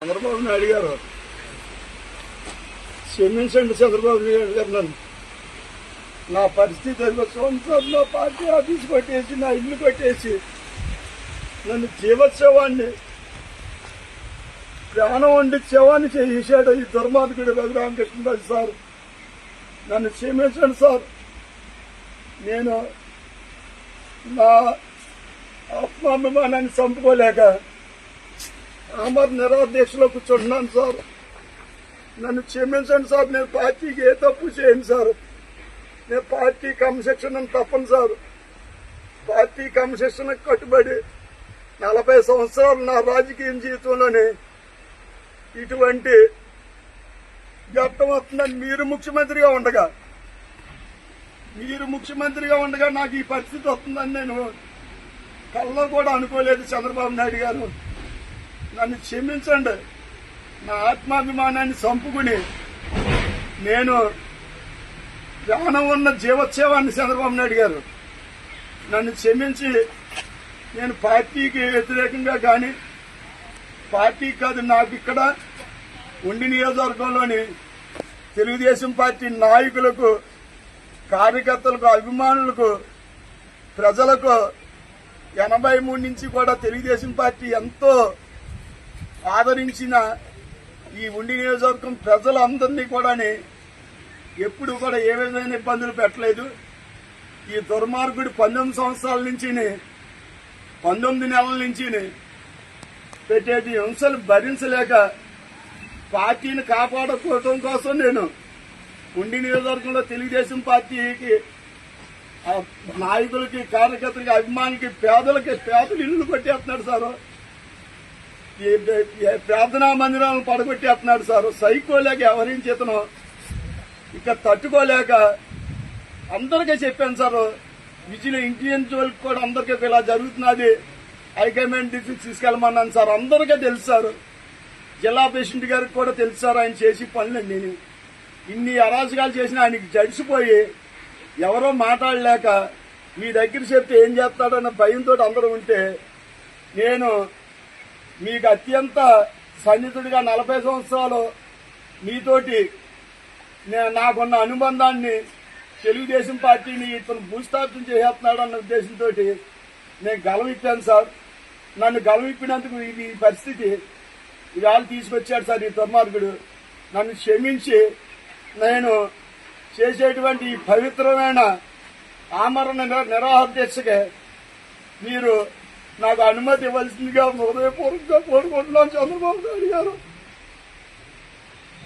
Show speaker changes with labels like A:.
A: చంద్రబాబు నాయుడు గారు క్షమించండి. చంద్రబాబు నాయుడు గారు నన్ను నా పరిస్థితి సంవత్సరంలో పార్టీ ఆఫీస్ కొట్టేసి నా ఇల్లు కొట్టేసి నన్ను జీవోత్సవాన్ని ప్రాణం వండి శవాన్ని చేశాడు ఈ దుర్మార్గుడు రఘురామకృష్ణరాజు సార్. నన్ను క్షమించండి సార్. నేను నా ఆత్మాభిమానాన్ని చంపుకోలేక అమర్ నిరాదీక్షలో కూర్చుంటున్నాను సార్. నన్ను క్షమించండి సార్. నేను పార్టీకి ఏ తప్పు చేయను సార్. నేను పార్టీ క్రమశిక్షణ తప్పను సార్. పార్టీ క్రమశిక్షణకు కట్టుబడి 40 సంవత్సరాలు నా రాజకీయ జీవితంలోనే ఇటువంటి ఘట్టం వస్తుందని మీరు ముఖ్యమంత్రిగా ఉండగా నాకు ఈ పరిస్థితి వస్తుందని నేను కల్లో కూడా అనుకోలేదు. చంద్రబాబు నాయుడు గారు నన్ను క్షమించండి. నా ఆత్మాభిమానాన్ని చంపుకుని నేను ప్రాణం ఉన్న జీవోత్సవాన్ని చంద్రబాబు నాయుడు గారు నన్ను క్షమించి నేను పార్టీకి వ్యతిరేకంగా కానీ పార్టీ కాదు నాకు ఇక్కడ ఉండి నియోజకవర్గంలోని తెలుగుదేశం పార్టీ నాయకులకు కార్యకర్తలకు అభిమానులకు ప్రజలకు 83 నుంచి కూడా తెలుగుదేశం పార్టీ ఎంతో ఆదరించిన ఈ ఉండి నియోజకవర్గం ప్రజలందరినీ కూడా ఎప్పుడు కూడా ఏ విధమైన ఇబ్బందులు పెట్టలేదు. ఈ దుర్మార్గుడు 19 సంవత్సరాల నుంచి 19 నెలల నుంచి పెట్టేది హింసలు భరించలేక పార్టీని కాపాడుకోవడం కోసం నేను ఉండి నియోజకవర్గంలో తెలుగుదేశం పార్టీకి నాయకులకి కార్యకర్తలకి అభిమానులకి పేదలు ఇల్లు కొట్టేస్తున్నాడు సార్. ప్రార్థనా మందిరాలను పడగొట్టేస్తున్నాడు సార్. సైకోలేక వ్యవహరించేతను ఇక తట్టుకోలేక అందరికీ చెప్పాను సార్. విజిల్ ఇంటెలిజెన్స్ వాళ్ళకి కూడా అందరికీ ఇలా జరుగుతున్నది హైకమాండ్ దృష్టికి తీసుకెళ్లమన్నాను సార్. అందరికీ తెలుసు సార్. జిల్లా ప్రెసిడెంట్ గారికి కూడా తెలుసు సార్ ఆయన చేసి పనులండి. ఇన్ని అరాచకాలు చేసిన ఆయనకి జడిసిపోయి ఎవరో మాట్లాడలేక మీ దగ్గర చెప్తే ఏం చేస్తాడన్న భయంతో అందరూ ఉంటే నేను మీకు అత్యంత సన్నిహితుడిగా 40 సంవత్సరాలు మీతోటి నాకున్న అనుబంధాన్ని తెలుగుదేశం పార్టీని ఇతను భూస్థాపితం చేసేస్తున్నాడు అన్న ఉద్దేశంతో నేను గలవిప్పాను సార్. నన్ను గలవిప్పినందుకు ఈ పరిస్థితి ఇవాళ తీసుకొచ్చాడు సార్ ఈ దుర్మార్గుడు. నన్ను క్షమించి నేను చేసేటువంటి ఈ పవిత్రమైన ఆమరణ నిరాహార దీక్షకి మీరు నాకు అనుమతి ఇవ్వాల్సిందిగా హృదయపూర్వకంగా కోరుకుంటున్నాను చంద్రబాబు నాయుడు గారు.